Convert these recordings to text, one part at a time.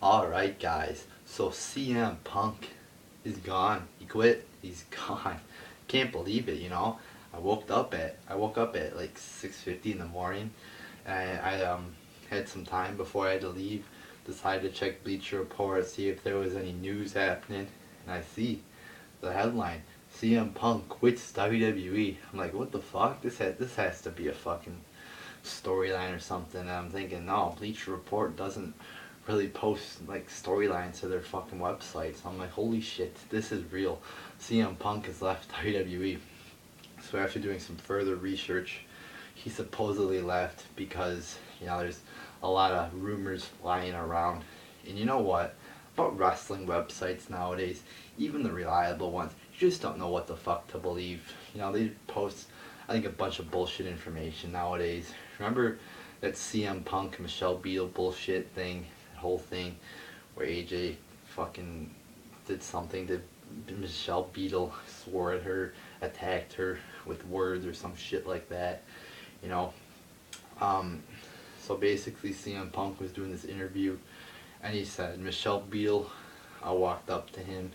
Alright guys, so CM Punk is gone. He quit. He's gone. Can't believe it, you know. I woke up at like 6:50 in the morning and I had some time before I had to leave. Decided to check Bleacher Report, see if there was any news happening, and I see the headline: CM Punk quits WWE. I'm like, what the fuck? This has to be a fucking storyline or something. And I'm thinking, no, Bleacher Report doesn't really post like storylines to their fucking website. So I'm like, holy shit, this is real. CM Punk has left WWE. So after doing some further research, he supposedly left because, there's a lot of rumors flying around. And you know what? About wrestling websites nowadays, even the reliable ones, you just don't know what the fuck to believe. They post, I think, a bunch of bullshit information nowadays. Remember that CM Punk Michelle Beadle bullshit thing, that whole thing where AJ fucking did something to Michelle Beadle, swore at her, attacked her with words or some shit like that, you know. Um, so basically, CM Punk was doing this interview, and he said Michelle Beadle, I walked up to him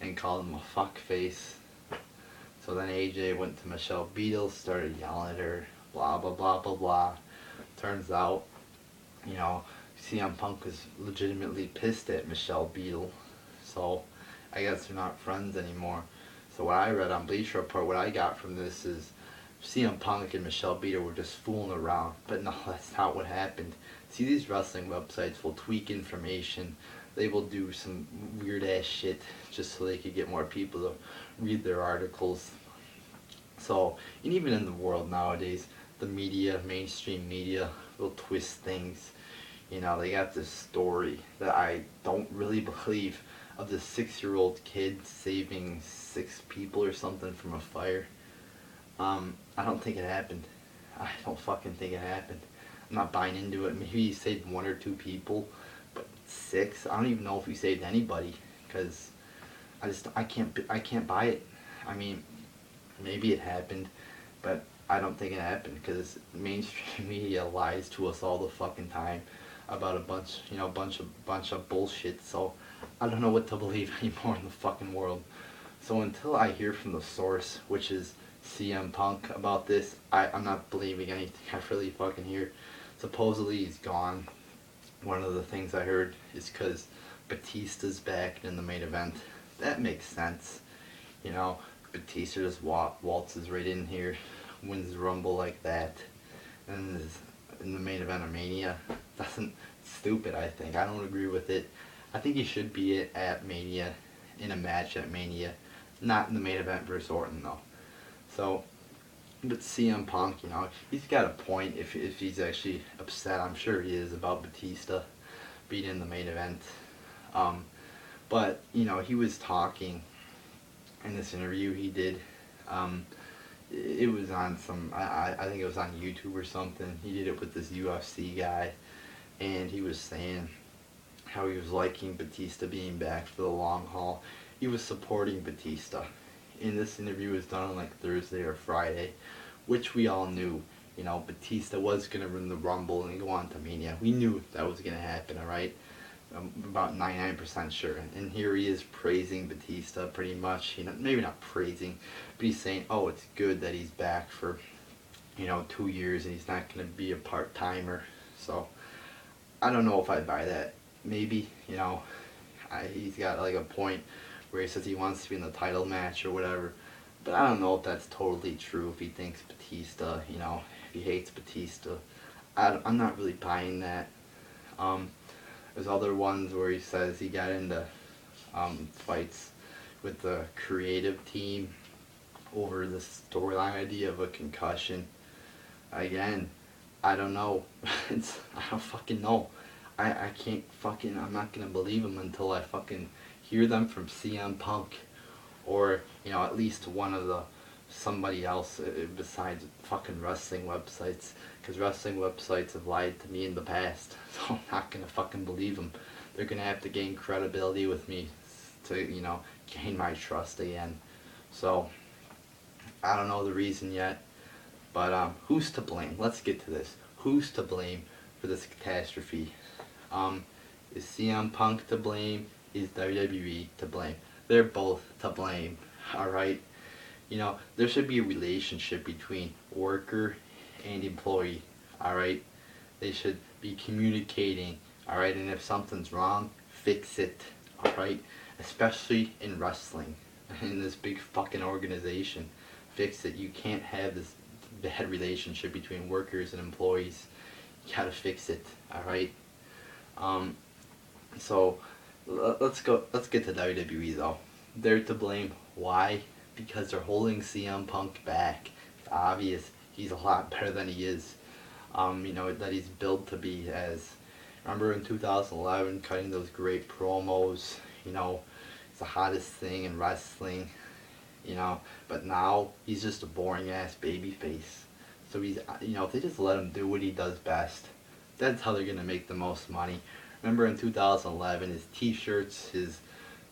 and called him a fuck face. So then AJ went to Michelle Beadle, started yelling at her, blah blah blah blah blah. Turns out, you know, CM Punk was legitimately pissed at Michelle Beadle. So I guess they're not friends anymore. So what I read on Bleacher Report, what I got from this is CM Punk and Michelle Beadle were just fooling around. But no, that's not what happened. See, these wrestling websites will tweak information. They will do some weird ass shit just so they could get more people to read their articles. So, and even in the world nowadays, the media, mainstream media, will twist things. They got this story that I don't really believe, of this 6-year-old kid saving 6 people or something from a fire. I don't think it happened. I don't fucking think it happened. I'm not buying into it. Maybe he saved 1 or 2 people, but 6? I don't even know if he saved anybody, because I can't buy it. I mean, maybe it happened, but I don't think it happened, because mainstream media lies to us all the fucking time about a bunch of bullshit. So I don't know what to believe anymore in the fucking world. So until I hear from the source, which is CM Punk, about this, I'm not believing anything I really fucking hear. Supposedly he's gone. One of the things I heard is because Batista's back in the main event. That makes sense. You know, Batista just waltzes right in here, wins the Rumble like that, and is in the main event of Mania. Doesn't Stupid, I think. I don't agree with it. I think he should be at Mania, in a match at Mania, not in the main event versus Orton though. So, but CM Punk, he's got a point if he's actually upset. I'm sure he is about Batista being in the main event. Um, but he was talking in this interview he did. It was on I think it was on YouTube or something. He did it with this UFC guy, and he was saying how he was liking Batista being back for the long haul. He was supporting Batista. And this interview was done on like Thursday or Friday, which we all knew. Batista was going to win the Rumble and go on to Mania. We knew that was going to happen, alright? I'm about 99% sure. And here he is praising Batista pretty much. Maybe not praising, but he's saying, oh, it's good that he's back for, 2 years, and he's not going to be a part-timer. So, I don't know if I buy that. Maybe, he's got like a point where he says he wants to be in the title match or whatever. But I don't know if that's totally true, if he thinks Batista, if he hates Batista. I'm not really buying that. There's other ones where he says he got into fights with the creative team over the storyline idea of a concussion. Again, I don't know. I don't fucking know. I can't fucking, I'm not gonna believe him until I fucking hear them from CM Punk, or at least one of somebody else besides fucking wrestling websites, because wrestling websites have lied to me in the past. So I'm not gonna fucking believe them. They're gonna have to gain credibility with me to gain my trust again. So I don't know the reason yet, but who's to blame? Let's get to this. Who's to blame for this catastrophe? Is CM Punk to blame? Is WWE to blame? They're both to blame. Alright? There should be a relationship between worker and employee. Alright? They should be communicating. Alright? And if something's wrong, fix it. Alright? Especially in wrestling. In this big fucking organization. Fix it. You can't have this bad relationship between workers and employees. You gotta fix it. Alright? So let's get to WWE though. They're to blame. Why? Because they're holding CM Punk back. It's obvious he's a lot better than he is. That he's built to be as. Remember in 2011 cutting those great promos, it's the hottest thing in wrestling, but now he's just a boring ass babyface. So if they just let him do what he does best, that's how they're gonna make the most money. Remember in 2011, his t-shirts, his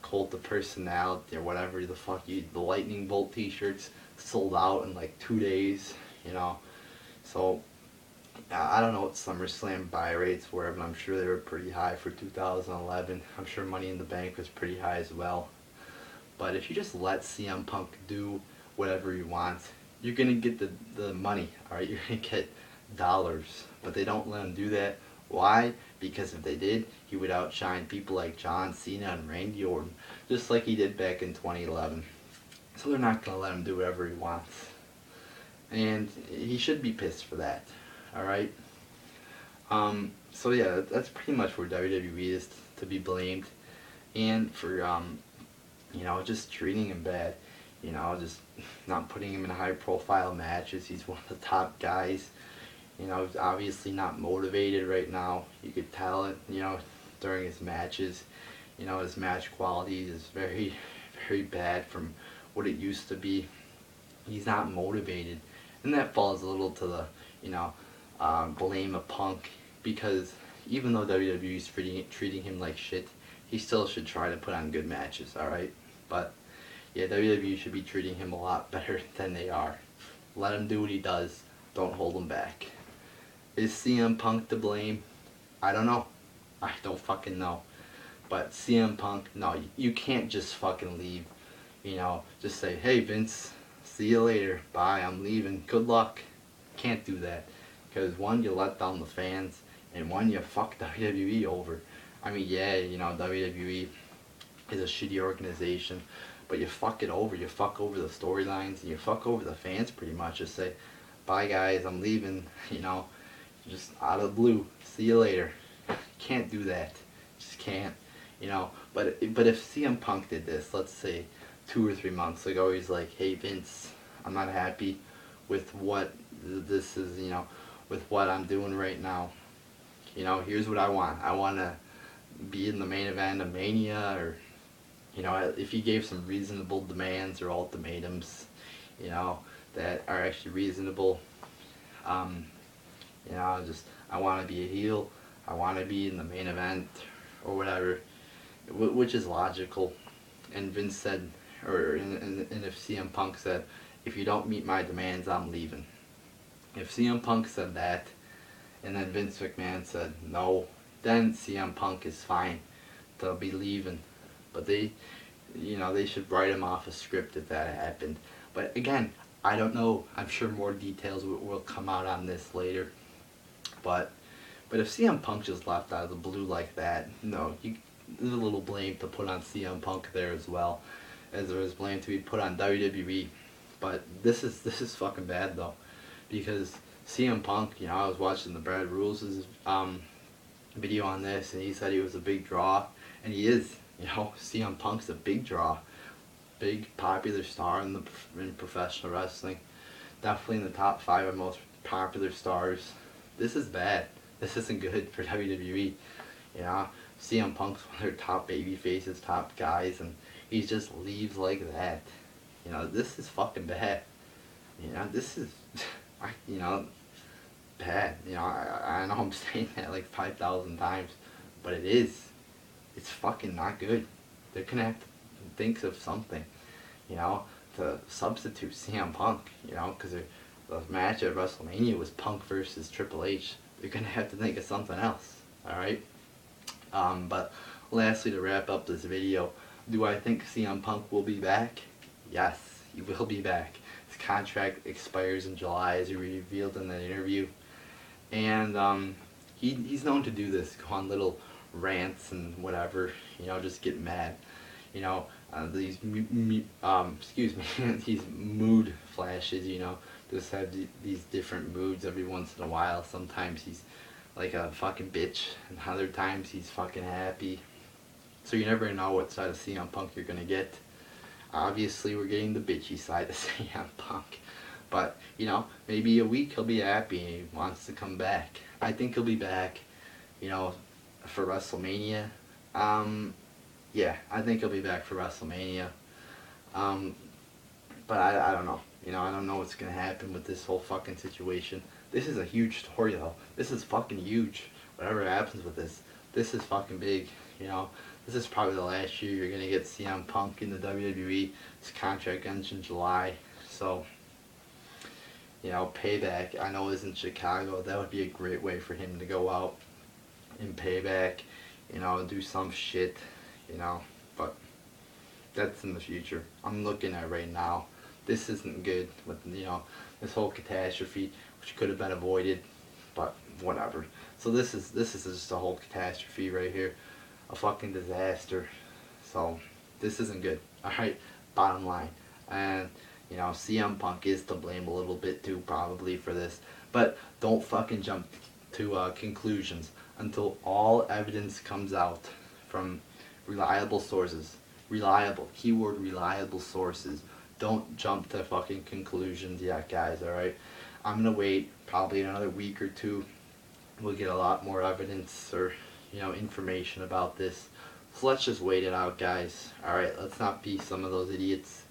Cult of Personality or whatever the fuck, the Lightning Bolt t-shirts sold out in like 2 days, So, I don't know what SummerSlam buy rates were, but I'm sure they were pretty high for 2011. I'm sure Money in the Bank was pretty high as well. But if you just let CM Punk do whatever he wants, you're going to get the money, alright? You're going to get dollars. But they don't let him do that. Why? Because if they did, he would outshine people like John Cena and Randy Orton, just like he did back in 2011. So they're not going to let him do whatever he wants. And he should be pissed for that. Alright? So yeah, that's pretty much where WWE is to be blamed. And for, just treating him bad. Just not putting him in high profile matches. He's one of the top guys. He's obviously not motivated right now. You could tell it, during his matches. His match quality is very, very bad from what it used to be. He's not motivated. And that falls a little to the, blame of Punk. Because even though WWE is treating him like shit, he still should try to put on good matches, alright? But, yeah, WWE should be treating him a lot better than they are. Let him do what he does. Don't hold him back. Is CM Punk to blame? I don't know. I don't fucking know. But CM Punk, no, you can't just fucking leave. Just say, hey Vince, see you later. Bye, I'm leaving. Good luck. Can't do that. Because one, you let down the fans, and one, you fuck WWE over. I mean, yeah, WWE is a shitty organization, but you fuck it over. You fuck over the storylines, and you fuck over the fans pretty much. Just say, bye guys, I'm leaving, just out of the blue. See you later. Can't do that. Just can't. But if CM Punk did this, let's say 2 or 3 months ago, he's like, hey Vince, I'm not happy with what this is, with what I'm doing right now. Here's what I want. I want to be in the main event of Mania, or, if he gave some reasonable demands or ultimatums, that are actually reasonable. I want to be a heel. I want to be in the main event, or whatever, which is logical. And Vince said, and if CM Punk said, if you don't meet my demands, I'm leaving. If CM Punk said that, and then Vince McMahon said no, then CM Punk is fine to be leaving. But they should write him off a script if that happened. But again, I don't know. I'm sure more details will come out on this later. But if CM Punk just left out of the blue like that, no, there's a little blame to put on CM Punk there as well, as there is blame to be put on WWE. But this is fucking bad though, because CM Punk, I was watching the Brad Rules' video on this, and he said he was a big draw, and he is. CM Punk's a big draw, big popular star in professional wrestling, definitely in the top 5 of most popular stars. This is bad. This isn't good for WWE. CM Punk's one of their top baby faces, top guys, and he just leaves like that. This is fucking bad. This is, bad. I know I'm saying that like 5,000 times, but it is. It's fucking not good. They're gonna have to think of something, to substitute CM Punk, because the match at WrestleMania was Punk versus Triple H. They're gonna have to think of something else. All right. But lastly, to wrap up this video, do I think CM Punk will be back? Yes, he will be back. His contract expires in July, as he revealed in that interview. And he's known to do this, go on little rants and whatever, you know, just get mad. You know, these excuse me, these mood flashes. You know, just have these different moods every once in a while. Sometimes he's like a fucking bitch, and other times he's fucking happy. So you never know what side of CM Punk you're gonna get. Obviously, we're getting the bitchy side of CM Punk. But, you know, maybe a week he'll be happy and he wants to come back. I think he'll be back, you know, for WrestleMania. Yeah, I think he'll be back for WrestleMania. But I don't know. You know, I don't know what's going to happen with this whole fucking situation. This is a huge story, though. This is fucking huge. Whatever happens with this is fucking big, you know. This is probably the last year you're going to get CM Punk in the WWE. His contract ends in July. So, you know, payback, I know is in Chicago. That would be a great way for him to go out and payback, you know, do some shit, you know. But that's in the future. I'm looking at right now. This isn't good with, you know, this whole catastrophe, which could have been avoided, but whatever. So this is just a whole catastrophe right here. A fucking disaster. So this isn't good. Alright, bottom line. And you know, CM Punk is to blame a little bit too, probably, for this. But don't fucking jump to conclusions until all evidence comes out from reliable sources. Reliable. Keyword reliable sources. Don't jump to fucking conclusions yet, guys, alright? I'm gonna wait probably another week or two. We'll get a lot more evidence or, you know, information about this. So let's just wait it out, guys. Alright, let's not be some of those idiots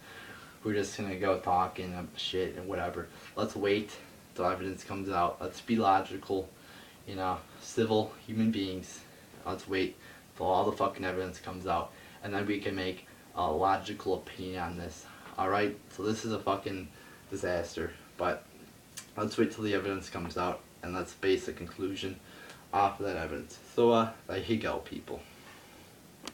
who are just gonna go talking shit and whatever. Let's wait till evidence comes out. Let's be logical, you know, civil human beings. Let's wait till all the fucking evidence comes out, and then we can make a logical opinion on this. Alright, so this is a fucking disaster, but let's wait till the evidence comes out and let's base a conclusion off of that evidence. So there you go, people.